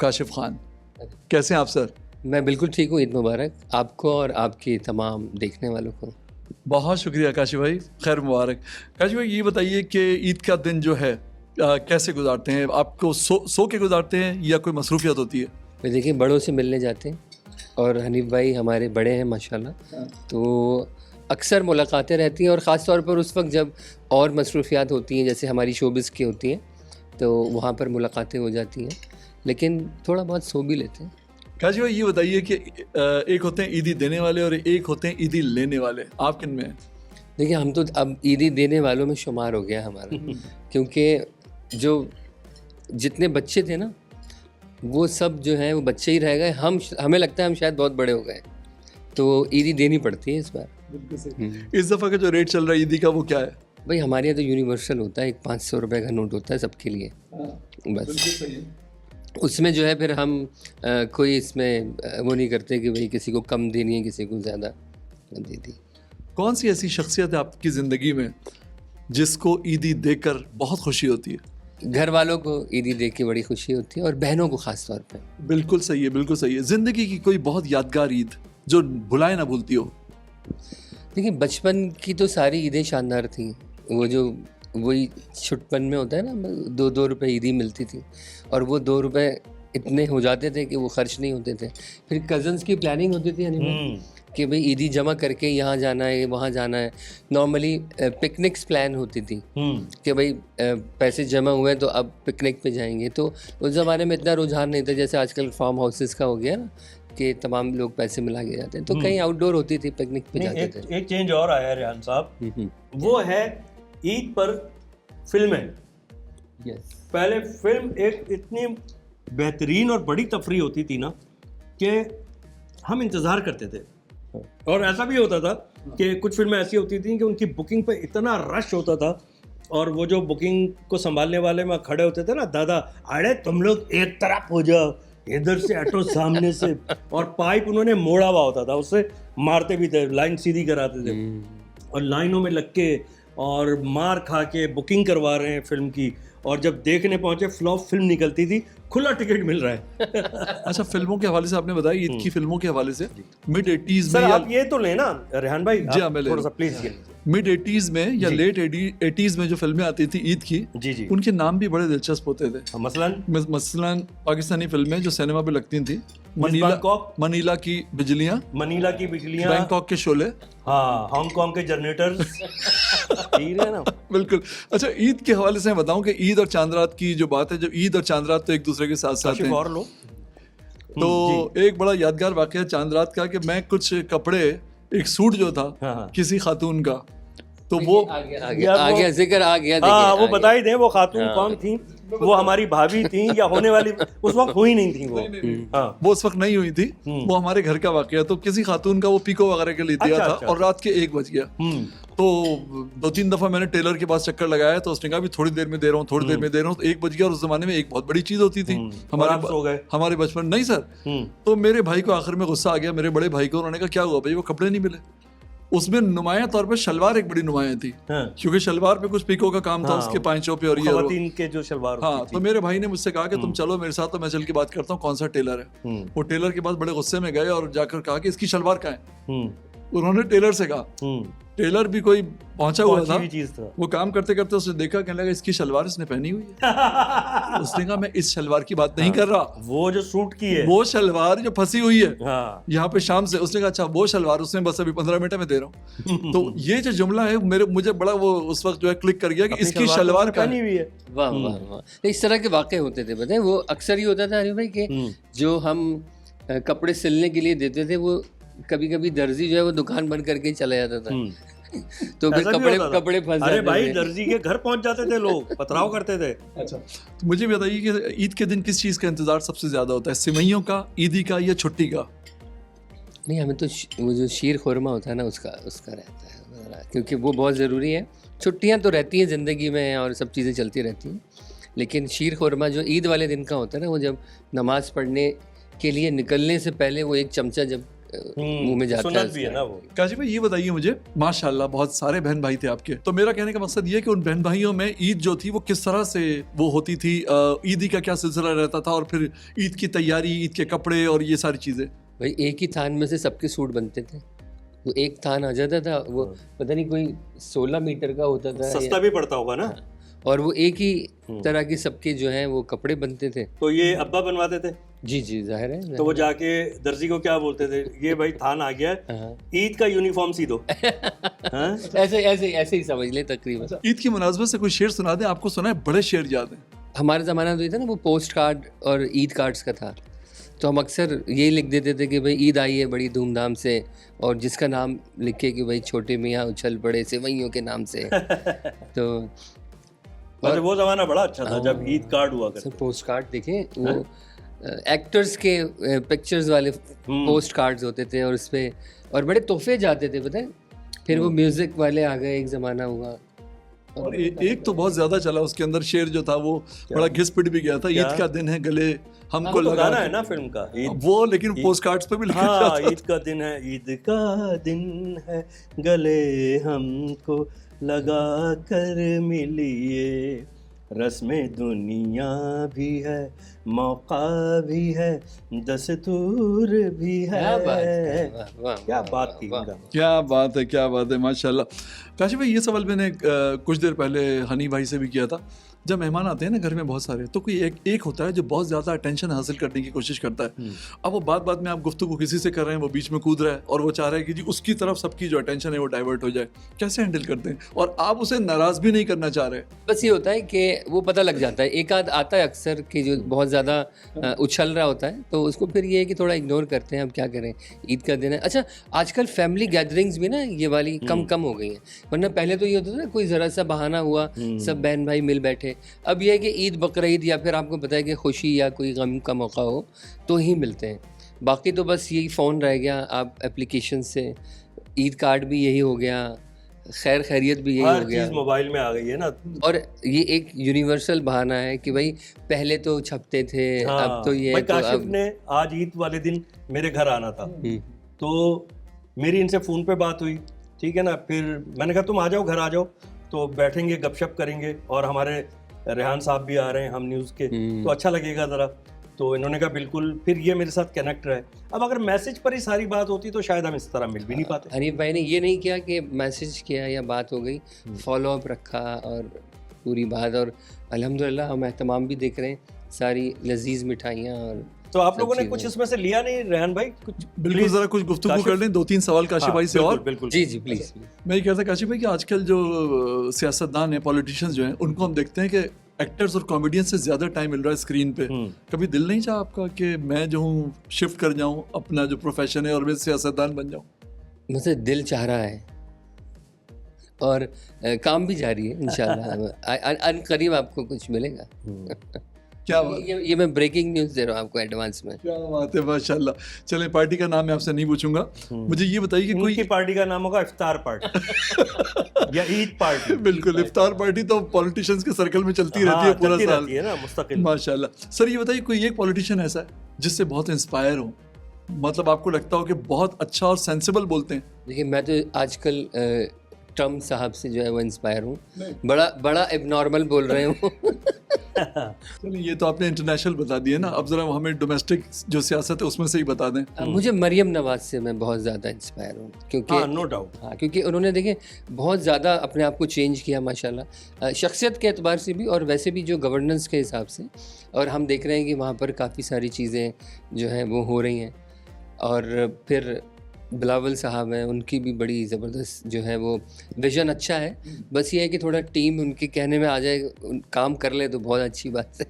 काशिफ खान। कैसे हैं आप सर? मैं बिल्कुल ठीक हूँ। ईद मुबारक आपको और आपकी तमाम देखने वालों को। बहुत शुक्रिया काशिफ भाई, खैर मुबारक। काशिफ भाई ये बताइए कि ईद का दिन जो है कैसे गुजारते हैं? आपको सो के गुजारते हैं या कोई मसरूफियत होती है? मैं देखिए बड़ों से मिलने जाते हैं और हनीफ भाई हमारे बड़े हैं माशाल्लाह, तो अक्सर मुलाकातें रहती हैं और ख़ास तौर पर उस वक्त जब और मसरूफियात होती हैं जैसे हमारी शोबिस की होती हैं तो वहाँ पर मुलाकातें हो जाती हैं, लेकिन थोड़ा बहुत सो भी लेते हैं। काशिफ भाई ये बताइए कि एक होते हैं ईदी देने वाले और एक होते हैं ईदी लेने वाले, आप किन में हैं? देखिए हम तो अब ईदी देने वालों में शुमार हो गया हमारा क्योंकि जो जितने बच्चे थे ना वो सब जो है वो बच्चे ही रह गए। हमें लगता है हम शायद बहुत बड़े हो गए, तो ईदी देनी पड़ती है इस बार। बिल्कुल सही। इस दफ़ा का जो रेट चल रहा है ईदी का वो क्या है? भाई हमारे यहाँ तो यूनिवर्सल होता है, एक 500 रुपये का नोट होता है सबके लिए, बस सही है। उसमें जो है फिर हम कोई इसमें वो नहीं करते कि भाई किसी को कम देनी है किसी को ज़्यादा दे दी। कौन सी ऐसी शख्सियत है आपकी ज़िंदगी में जिसको ईदी देकर बहुत खुशी होती है? घर वालों को ईदी देख के बड़ी खुशी होती है और बहनों को ख़ास तौर पे। बिल्कुल सही है, बिल्कुल सही है। ज़िंदगी की कोई बहुत यादगार ईद जो भुलाए ना भूलती हो? देखिए बचपन की तो सारी ईदें शानदार थी। वो जो वही छुटपन में होता है ना, 2-2 रुपये ईदी मिलती थी और वो 2 रुपये इतने हो जाते थे कि वो खर्च नहीं होते थे। फिर कज़न्स की प्लानिंग होती थी कि भाई ईदी जमा करके यहाँ जाना है वहाँ जाना है। नॉर्मली पिकनिक्स प्लान होती थी कि भाई पैसे जमा हुए तो अब पिकनिक पे जाएंगे। तो उस ज़माने में इतना रुझान नहीं था जैसे आजकल फार्म हाउसेस का हो गया ना कि तमाम लोग पैसे मिला के जाते हैं, तो कहीं आउटडोर होती थी, पिकनिक पे जाते थे। एक चेंज और आया रेहान साहब, वो है ईद पर फिल्में। पहले फिल्म एक इतनी बेहतरीन और बड़ी तफरी होती थी ना कि हम इंतज़ार करते थे, और ऐसा भी होता था कि कुछ फिल्में ऐसी होती थी कि उनकी बुकिंग पे इतना रश होता था और वो जो बुकिंग को संभालने वाले में खड़े होते थे ना, दादा अरे तुम लोग एक तरफ हो जाओ, इधर से हटो सामने से, और पाइप उन्होंने मोड़ा हुआ होता था, उससे मारते भी थे, लाइन सीधी कराते थे और लाइनों में लग के और मार खा के बुकिंग करवा रहे हैं फिल्म की, और जब देखने पहुंचे फ्लॉप फिल्म निकलती थी, खुला टिकट मिल रहा है। अच्छा, फिल्मों के हवाले से आपने बताया, ईद की फिल्मों के हवाले से मिड 80s में, सर आप ये तो लेना रेहान भाई, जी हाँ, मैं ले थोड़ा सा प्लीज ये मिड 80s में या लेट 80s में जो फिल्में आती थी ईद की, जी उनके नाम भी बड़े दिलचस्प होते थे। मसलन पाकिस्तानी फिल्में जो सिनेमा पे लगती थी, मनीला की बिजलियां, मनीला की बिजलियां, बैंकॉक के शोले, हाँ, हांगकांग के जनरेटर्स, ठीक है ना? बिल्कुल। अच्छा, ईद के हवाले से मैं बताऊं कि ईद और चांद रात की जो बात है, जो ईद और चांद रात तो एक दूसरे के साथ साथ हैं, और लो तो एक बड़ा यादगार वाकया चांद रात का कि मैं कुछ कपड़े, एक सूट जो था किसी खातून का, तो वो आ गया जिक्र आ गया। हाँ, वो बता ही दें वो खातून कौन थी, वो हमारी भाभी थी या होने वाली, उस वक्त हुई नहीं थी वो। हाँ, वो उस वक्त नहीं हुई थी, वो हमारे घर का वाकया। तो किसी खातून का वो पीको वगैरह के लिए दिया था और रात के 1 बज गया। तो 2-3 दफा मैंने टेलर के पास चक्कर लगाया, तो उसने कहा भी थोड़ी देर में दे रहा हूँ, थोड़ी देर में दे रहा हूँ। तो 1 बज गया और उस जमाने में एक बहुत बड़ी चीज होती थी हमारे बचपन। नहीं सर, तो मेरे भाई को आखिर में गुस्सा आ गया, मेरे बड़े भाई को। उन्होंने कहा क्या हुआ भाई, वो कपड़े नहीं मिले। उसमें नुमाया तौर पे शलवार एक बड़ी नुमाया थी, क्योंकि शलवार पे कुछ पीको का काम था, उसके पांचों पे और ये के जो शलवार। हाँ, तो मेरे भाई ने मुझसे कहा कि तुम चलो मेरे साथ, तो मैं चल के बात करता हूँ कौन सा टेलर है। वो टेलर के पास बड़े गुस्से में गए और जाकर कहा कि इसकी शलवार कहाँ है। उन्होंने टेलर से कहा, टेलर भी कोई पहुंचा हुआ था, वो काम करते करते उसने देखा, कहने लगा इसकी शलवार इसने पहनी हुई है। उसने कहा मैं इस शलवार की बात नहीं कर रहा, वो जो सूट की है, वो शलवार जो फंसी हुई है यहाँ पे शाम से। उसने कहा अच्छा वो शलवार, उसने बस अभी 15 मिनट में दे रहा हूँ। तो ये जो जुमला है मुझे बड़ा वो उस वक्त जो है क्लिक कर गया कि इसकी शलवार पहनी हुई है। वाह वाह वाह। इस तरह के वाक़े होते थे, पता है वो अक्सर ही होता था हरी भाई कि जो हम कपड़े सिलने के लिए देते थे, वो कभी कभी दर्जी जो है वो दुकान बंद करके चला जाता था। तो फिर कपड़े फंस जाते थे। अरे भाई, दर्जी के घर पहुंच जाते थे लोग, पथराव करते थे। अच्छा, तो मुझे बताइए कि ईद के दिन किस चीज़ का इंतजार सबसे ज्यादा होता है, सिवैयों का, ईदी का, या छुट्टी का? नहीं, हमें तो वो जो शीर खुरमा होता है ना उसका रहता है, क्योंकि वो बहुत ज़रूरी है। छुट्टियाँ तो रहती हैं ज़िंदगी में और सब चीज़ें चलती रहती हैं, लेकिन शीर खुरमा जो ईद वाले दिन का होता है ना, वो जब नमाज़ पढ़ने के लिए निकलने से पहले वो 1 चमचा जब मुंह में जाता सुन्नत भी है ना वो। काशी भाई ये बताइए मुझे, माशाल्लाह बहुत सारे बहन भाई थे आपके, तो मेरा कहने का मकसद ये है कि उन बहन भाइयों में ईद जो थी वो किस तरह से वो होती थी, ईदी का क्या सिलसिला रहता था, और फिर ईद की तैयारी, ईद के कपड़े और ये सारी चीजें? भाई एक ही थान में से सबके सूट बनते थे, वो एक थान आ जाता था, वो पता नहीं कोई 16 मीटर का होता था, सस्ता भी पड़ता होगा ना, और वो एक ही तरह के सबके जो है वो कपड़े बनते थे। तो ये अब्बा बनवाते थे? जी जी जाहिर है। तो वो जाके दर्जी को क्या बोलते थे, ये भाई थान आ गया है, ईद का यूनिफॉर्म सी दो। ऐसे ऐसे ऐसे ही समझ ले तकरीबन। ईद की मुनासबत से कोई शेर सुना दे, आपको सुना है बड़े शेर याद हैं? हमारे ज़माना तो ये था ना, वो पोस्ट कार्ड और ईद कार्ड्स का था, तो हम अक्सर ये लिख देते थे कि भाई ईद आई है बड़ी धूमधाम से, और जिसका नाम लिखे कि भाई छोटे मियाँ उछल पड़े सेवैयों के नाम से। तो और वो ज़माना बड़ा अच्छा था जब ईद कार्ड हुआ करते। पोस्ट कार्ड देखें, वो एक्टर्स के पिक्चर्स वाले पोस्ट कार्ड्स होते थे, और उस पे और बड़े तोहफे जाते थे पता है। फिर वो म्यूजिक वाले आ गए, एक ज़माना हुआ, और एक तो बहुत ज्यादा चला, उसके अंदर शेर जो था वो बड़ा घिस पिट भी गया था, ईद का दिन है गले हमको तो लगा, गाना है ना फिल्म का वो, लेकिन पोस्ट कार्ड्स पे भी लिखा हाँ, था। ईद का दिन है, ईद का दिन है, गले हमको लगा कर मिलिए, रस्में दुनिया भी है, मौका भी है, दस्तूर भी है। क्या बात है, क्या बात थी इनका। क्या बात है, क्या बात है, माशाल्लाह। काशी भाई ये सवाल मैंने कुछ देर पहले हनी भाई से भी किया था। जब मेहमान आते हैं ना घर में बहुत सारे, तो कोई एक होता है जो बहुत ज़्यादा अटेंशन हासिल करने की कोशिश करता है। अब वो बात में आप गुफ्तगू किसी से कर रहे हैं, वो बीच में कूद रहा है और वो चाह रहा है कि जी उसकी तरफ सबकी जो अटेंशन है वो डाइवर्ट हो जाए। कैसे हैंडल करते हैं? और आप उसे नाराज़ भी नहीं करना चाह रहे। बस ये होता है कि वो पता लग जाता है, एक आध आता है अक्सर कि जो बहुत ज़्यादा उछल रहा होता है, तो उसको फिर ये है कि थोड़ा इग्नोर करते हैं। अब क्या करें, ईद का दिन है। अच्छा, आजकल फैमिली गैदरिंग्स भी ना ये वाली कम हो गई हैं, वरना पहले तो ये होता था ना, कोई ज़रा सा बहाना हुआ सब बहन भाई मिल बैठे। अब ये है कि ईद बकरीद या फिर आपको पता है कि खुशी या कोई गम का मौका हो तो ही मिलते हैं, बाकी तो बस यही फ़ोन रह गया, आप एप्लीकेशन से, ईद कार्ड भी यही हो गया, खैर खैरियत भी यही हो गया, चीज़ मोबाइल में आ गई है ना। और ये एक यूनिवर्सल बहाना है कि भाई पहले तो छपते थे, हाँ, अब तो ये भाई तो काशिफ अब ने आज ईद वाले दिन मेरे घर आना था, तो मेरी इनसे फ़ोन पे बात हुई, ठीक है ना। फिर मैंने कहा तुम आ जाओ, घर आ जाओ, तो बैठेंगे गपशप करेंगे, और हमारे रेहान साहब भी आ रहे हैं हम न्यूज़ के, तो अच्छा लगेगा ज़रा। तो इन्होंने कहा बिल्कुल, फिर ये मेरे साथ कनेक्ट रहे। अब अगर मैसेज पर ही सारी बात होती तो शायद हम इस तरह मिल भी नहीं पाते। हनीफ भाई ने ये नहीं किया कि मैसेज किया या बात हो गई, फॉलो अप रखा और पूरी बात, और अल्हम्दुलिल्लाह हम एहतमाम भी देख रहे हैं, सारी लजीज मिठाइयाँ। और तो आप लोगों ने कुछ इसमें से लिया नहीं रेहान भाई? कुछ बिल्कुल, जरा कुछ गुफ्तगू कर लें, 2-3 सवाल काशी भाई से। और बिल्कुल जी जी प्लीज़। मैं ये कहता काशी भाई कि आजकल जो सियासतदान है, पॉलिटिशियंस जो हैं, उनको हम देखते हैं कि एक्टर्स और कॉमेडियन से ज़्यादा टाइम मिल रहा है स्क्रीन पे। कभी दिल नहीं चाहा आपका कि मैं जो हूँ शिफ्ट कर जाऊँ अपना जो प्रोफेशन है और मैं सियासतदान बन जाऊँ? मुझे दिल चाह रहा है, और काम भी जारी है इंशाल्लाह। अनकरीब आपको कुछ मिलेगा। क्या बात, ये मैं ब्रेकिंग न्यूज़ दे रहा हूँ आपको एडवांस में। क्या बात है, माशाल्लाह। चलें, पार्टी का नाम मैं आपसे नहीं पूछूंगा, मुझे ये बताइए कि कोई पार्टी का नाम होगा इफ्तार पार्टी या ईद पार्टी। बिल्कुल, इफ्तार पार्टी तो पॉलिटिशियंस के सर्कल में चलती रहती है पूरा साल, है ना, मुस्तकिल। माशाल्लाह। सर ये बताइए, कोई एक पॉलिटिशियन ऐसा है जिससे बहुत इंस्पायर हो, मतलब आपको लगता हो कि बहुत अच्छा और सेंसिबल बोलते हैं? देखिए, मैं तो आजकल ट्रम्प साहब से जो है वो इंस्पायर हूँ, बड़ा एबनॉर्मल बोल रहे हूँ। चलिए, ये तो आपने इंटरनेशनल बता दिया ना, अब जरा हमें डोमेस्टिक जो सियासत है उसमें से ही बता दें। मुझे मरियम नवाज से मैं बहुत ज़्यादा इंस्पायर हूँ, क्योंकि नो डाउट, हाँ, क्योंकि उन्होंने देखिए बहुत ज़्यादा अपने आप को चेंज किया माशाल्लाह, शख्सियत के एतबार से भी और वैसे भी जो गवर्नेंस के हिसाब से। और हम देख रहे हैं कि वहाँ पर काफ़ी सारी चीज़ें जो हैं वो हो रही हैं। और फिर बिलावल साहब हैं, उनकी भी बड़ी ज़बरदस्त जो है वो विज़न अच्छा है, बस ये है कि थोड़ा टीम उनके कहने में आ जाए, काम कर ले तो बहुत अच्छी बात है।